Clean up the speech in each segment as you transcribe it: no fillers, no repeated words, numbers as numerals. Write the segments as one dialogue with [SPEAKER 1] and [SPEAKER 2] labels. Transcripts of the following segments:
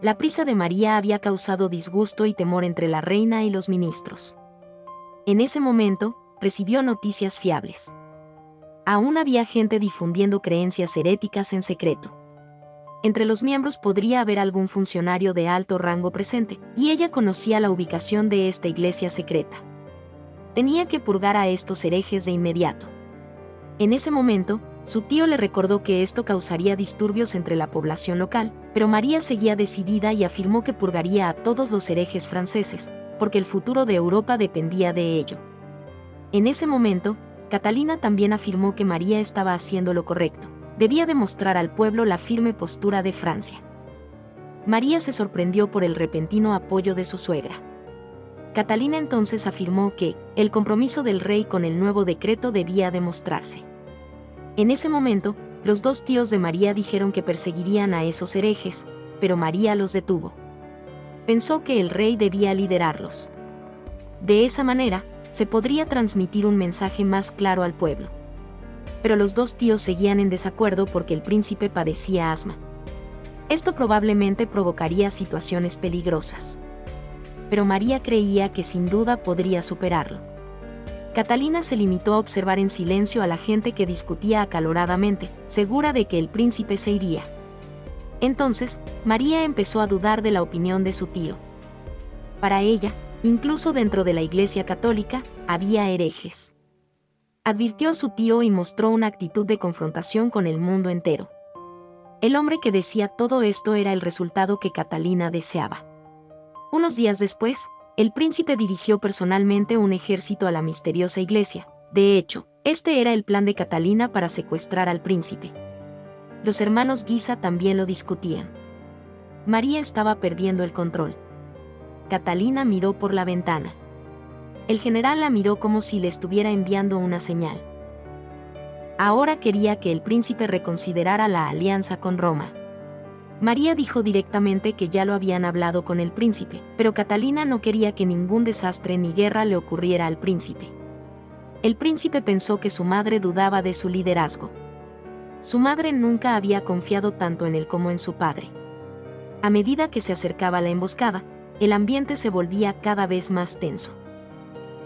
[SPEAKER 1] La prisa de María había causado disgusto y temor entre la reina y los ministros. En ese momento, recibió noticias fiables. Aún había gente difundiendo creencias heréticas en secreto. Entre los miembros podría haber algún funcionario de alto rango presente, y ella conocía la ubicación de esta iglesia secreta. Tenía que purgar a estos herejes de inmediato. En ese momento, su tío le recordó que esto causaría disturbios entre la población local, pero María seguía decidida y afirmó que purgaría a todos los herejes franceses, porque el futuro de Europa dependía de ello. En ese momento, Catalina también afirmó que María estaba haciendo lo correcto. Debía demostrar al pueblo la firme postura de Francia. María se sorprendió por el repentino apoyo de su suegra. Catalina entonces afirmó que el compromiso del rey con el nuevo decreto debía demostrarse. En ese momento, los dos tíos de María dijeron que perseguirían a esos herejes, pero María los detuvo. Pensó que el rey debía liderarlos. De esa manera, se podría transmitir un mensaje más claro al pueblo. Pero los dos tíos seguían en desacuerdo porque el príncipe padecía asma. Esto probablemente provocaría situaciones peligrosas. Pero María creía que sin duda podría superarlo. Catalina se limitó a observar en silencio a la gente que discutía acaloradamente, segura de que el príncipe se iría. Entonces, María empezó a dudar de la opinión de su tío. Para ella, incluso dentro de la Iglesia Católica, había herejes. Advirtió a su tío y mostró una actitud de confrontación con el mundo entero. El hombre que decía todo esto era el resultado que Catalina deseaba. Unos días después, el príncipe dirigió personalmente un ejército a la misteriosa iglesia. De hecho, este era el plan de Catalina para secuestrar al príncipe. Los hermanos Guisa también lo discutían. María estaba perdiendo el control. Catalina miró por la ventana. El general la miró como si le estuviera enviando una señal. Ahora quería que el príncipe reconsiderara la alianza con Roma. María dijo directamente que ya lo habían hablado con el príncipe, pero Catalina no quería que ningún desastre ni guerra le ocurriera al príncipe. El príncipe pensó que su madre dudaba de su liderazgo. Su madre nunca había confiado tanto en él como en su padre. A medida que se acercaba la emboscada, el ambiente se volvía cada vez más tenso.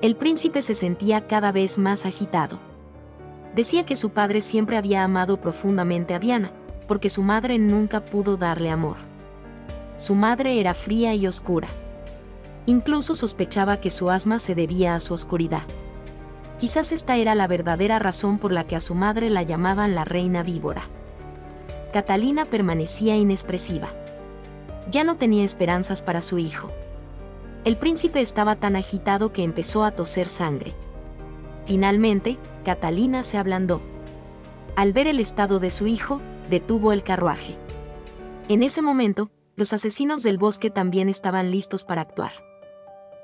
[SPEAKER 1] El príncipe se sentía cada vez más agitado. Decía que su padre siempre había amado profundamente a Diana, porque su madre nunca pudo darle amor. Su madre era fría y oscura. Incluso sospechaba que su asma se debía a su oscuridad. Quizás esta era la verdadera razón por la que a su madre la llamaban la reina víbora. Catalina permanecía inexpresiva. Ya no tenía esperanzas para su hijo. El príncipe estaba tan agitado que empezó a toser sangre. Finalmente, Catalina se ablandó. Al ver el estado de su hijo, detuvo el carruaje. En ese momento, los asesinos del bosque también estaban listos para actuar.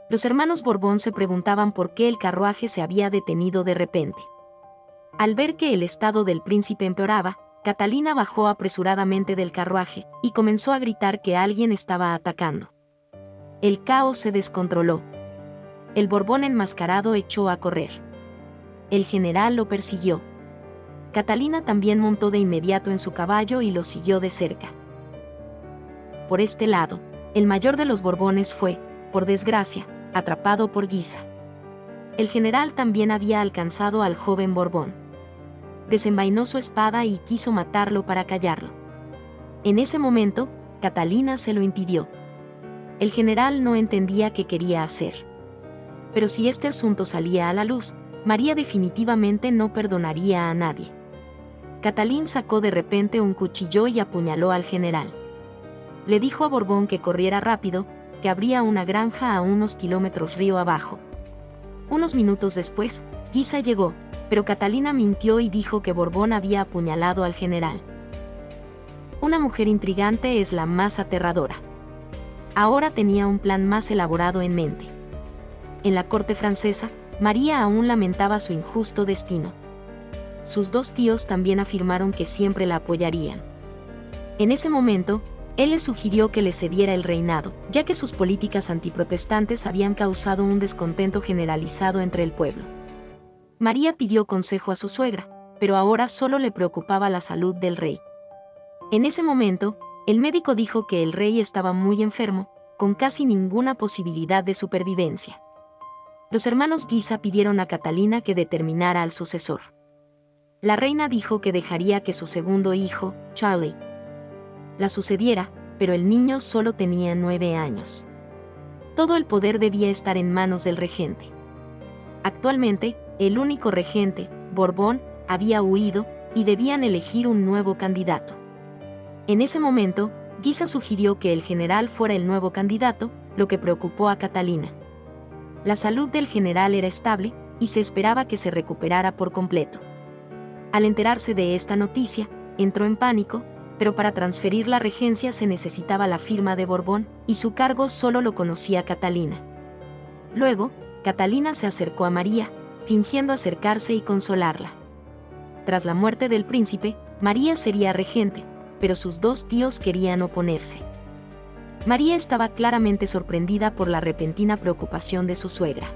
[SPEAKER 1] Los hermanos Borbón se preguntaban por qué el carruaje se había detenido de repente. Al ver que el estado del príncipe empeoraba, Catalina bajó apresuradamente del carruaje y comenzó a gritar que alguien estaba atacando. El caos se descontroló. El Borbón enmascarado echó a correr. El general lo persiguió. Catalina también montó de inmediato en su caballo y lo siguió de cerca. Por este lado, el mayor de los Borbones fue, por desgracia, atrapado por Guisa. El general también había alcanzado al joven Borbón. Desenvainó su espada y quiso matarlo para callarlo. En ese momento, Catalina se lo impidió. El general no entendía qué quería hacer. Pero si este asunto salía a la luz, María definitivamente no perdonaría a nadie. Catalín sacó de repente un cuchillo y apuñaló al general. Le dijo a Borbón que corriera rápido, que habría una granja a unos kilómetros río abajo. Unos minutos después, Guisa llegó, pero Catalina mintió y dijo que Borbón había apuñalado al general. Una mujer intrigante es la más aterradora. Ahora tenía un plan más elaborado en mente. En la corte francesa, María aún lamentaba su injusto destino. Sus dos tíos también afirmaron que siempre la apoyarían. En ese momento, él le sugirió que le cediera el reinado, ya que sus políticas antiprotestantes habían causado un descontento generalizado entre el pueblo. María pidió consejo a su suegra, pero ahora solo le preocupaba la salud del rey. En ese momento, El médico dijo que el rey estaba muy enfermo, con casi ninguna posibilidad de supervivencia. Los hermanos Guisa pidieron a Catalina que determinara al sucesor. La reina dijo que dejaría que su segundo hijo, Charlie, la sucediera, pero el niño solo tenía 9 años. Todo el poder debía estar en manos del regente. Actualmente, el único regente, Borbón, había huido, y debían elegir un nuevo candidato. En ese momento, Guisa sugirió que el general fuera el nuevo candidato, lo que preocupó a Catalina. La salud del general era estable, y se esperaba que se recuperara por completo. Al enterarse de esta noticia, entró en pánico, pero para transferir la regencia se necesitaba la firma de Borbón, y su cargo solo lo conocía Catalina. Luego, Catalina se acercó a María, fingiendo acercarse y consolarla. Tras la muerte del príncipe, María sería regente, pero sus 2 tíos querían oponerse. María estaba claramente sorprendida por la repentina preocupación de su suegra.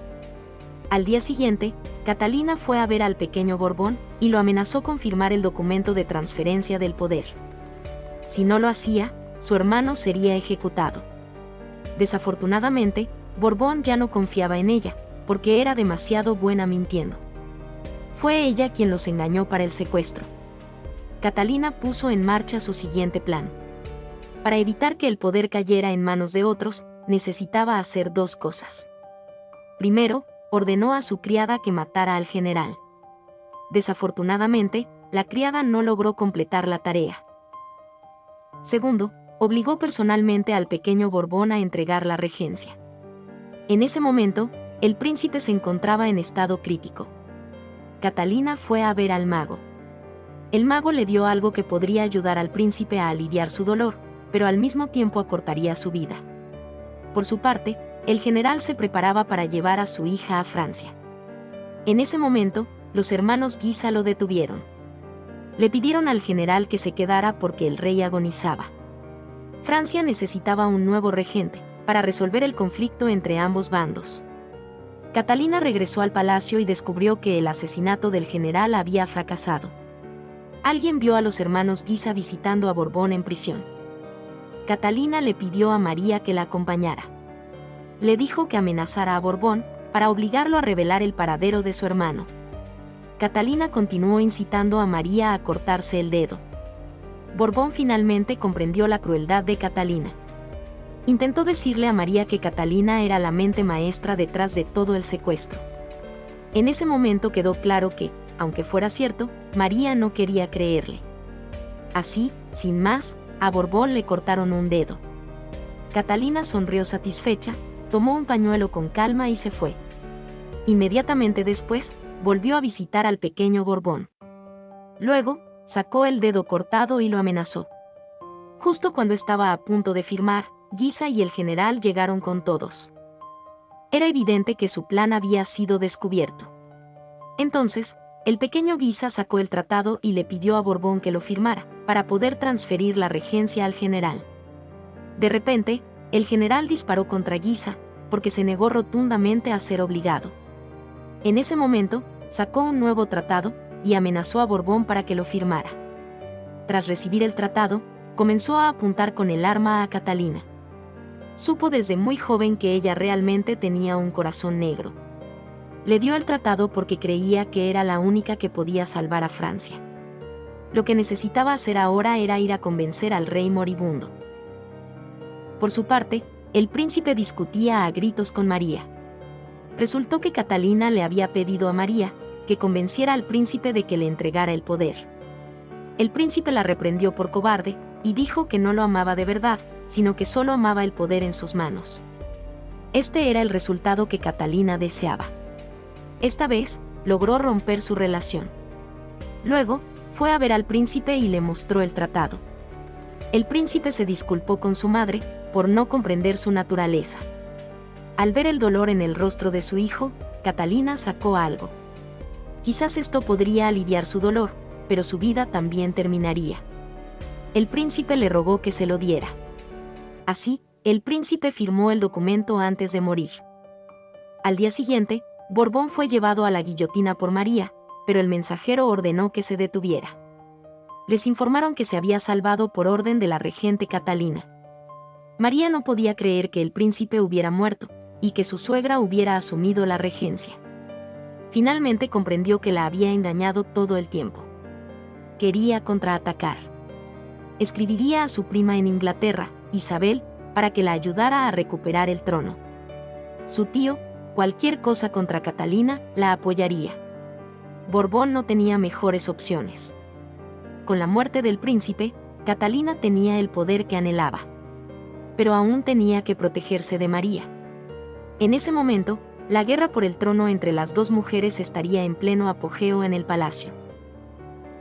[SPEAKER 1] Al día siguiente, Catalina fue a ver al pequeño Borbón y lo amenazó con firmar el documento de transferencia del poder. Si no lo hacía, su hermano sería ejecutado. Desafortunadamente, Borbón ya no confiaba en ella, porque era demasiado buena mintiendo. Fue ella quien los engañó para el secuestro. Catalina puso en marcha su siguiente plan. Para evitar que el poder cayera en manos de otros, necesitaba hacer 2 cosas. Primero, ordenó a su criada que matara al general. Desafortunadamente, la criada no logró completar la tarea. Segundo, obligó personalmente al pequeño Borbón a entregar la regencia. En ese momento, el príncipe se encontraba en estado crítico. Catalina fue a ver al mago. El mago le dio algo que podría ayudar al príncipe a aliviar su dolor, pero al mismo tiempo acortaría su vida. Por su parte, el general se preparaba para llevar a su hija a Francia. En ese momento, los hermanos Guisa lo detuvieron. Le pidieron al general que se quedara porque el rey agonizaba. Francia necesitaba un nuevo regente, para resolver el conflicto entre ambos bandos. Catalina regresó al palacio y descubrió que el asesinato del general había fracasado. Alguien vio a los hermanos Guisa visitando a Borbón en prisión. Catalina le pidió a María que la acompañara. Le dijo que amenazara a Borbón, para obligarlo a revelar el paradero de su hermano. Catalina continuó incitando a María a cortarse el dedo. Borbón finalmente comprendió la crueldad de Catalina. Intentó decirle a María que Catalina era la mente maestra detrás de todo el secuestro. En ese momento quedó claro que, aunque fuera cierto, María no quería creerle. Así, sin más, a Borbón le cortaron un dedo. Catalina sonrió satisfecha, tomó un pañuelo con calma y se fue. Inmediatamente después, volvió a visitar al pequeño Borbón. Luego, sacó el dedo cortado y lo amenazó. Justo cuando estaba a punto de firmar, Guisa y el general llegaron con todos. Era evidente que su plan había sido descubierto. Entonces, el pequeño Guisa sacó el tratado y le pidió a Borbón que lo firmara, para poder transferir la regencia al general. De repente, el general disparó contra Guisa, porque se negó rotundamente a ser obligado. En ese momento, sacó un nuevo tratado, y amenazó a Borbón para que lo firmara. Tras recibir el tratado, comenzó a apuntar con el arma a Catalina. Supo desde muy joven que ella realmente tenía un corazón negro. Le dio el tratado porque creía que era la única que podía salvar a Francia. Lo que necesitaba hacer ahora era ir a convencer al rey moribundo. Por su parte, el príncipe discutía a gritos con María. Resultó que Catalina le había pedido a María que convenciera al príncipe de que le entregara el poder. El príncipe la reprendió por cobarde, y dijo que no lo amaba de verdad, sino que solo amaba el poder en sus manos. Este era el resultado que Catalina deseaba. Esta vez, logró romper su relación. Luego, fue a ver al príncipe y le mostró el tratado. El príncipe se disculpó con su madre, por no comprender su naturaleza. Al ver el dolor en el rostro de su hijo, Catalina sacó algo. Quizás esto podría aliviar su dolor, pero su vida también terminaría. El príncipe le rogó que se lo diera. Así, el príncipe firmó el documento antes de morir. Al día siguiente, Borbón fue llevado a la guillotina por María, pero el mensajero ordenó que se detuviera. les informaron que se había salvado por orden de la regente Catalina. María no podía creer que el príncipe hubiera muerto, y que su suegra hubiera asumido la regencia. Finalmente comprendió que la había engañado todo el tiempo. Quería contraatacar. Escribiría a su prima en Inglaterra, Isabel, para que la ayudara a recuperar el trono. Su tío, cualquier cosa contra Catalina, la apoyaría. Borbón no tenía mejores opciones. Con la muerte del príncipe, Catalina tenía el poder que anhelaba. Pero aún tenía que protegerse de María. En ese momento, la guerra por el trono entre las dos mujeres estaría en pleno apogeo en el palacio.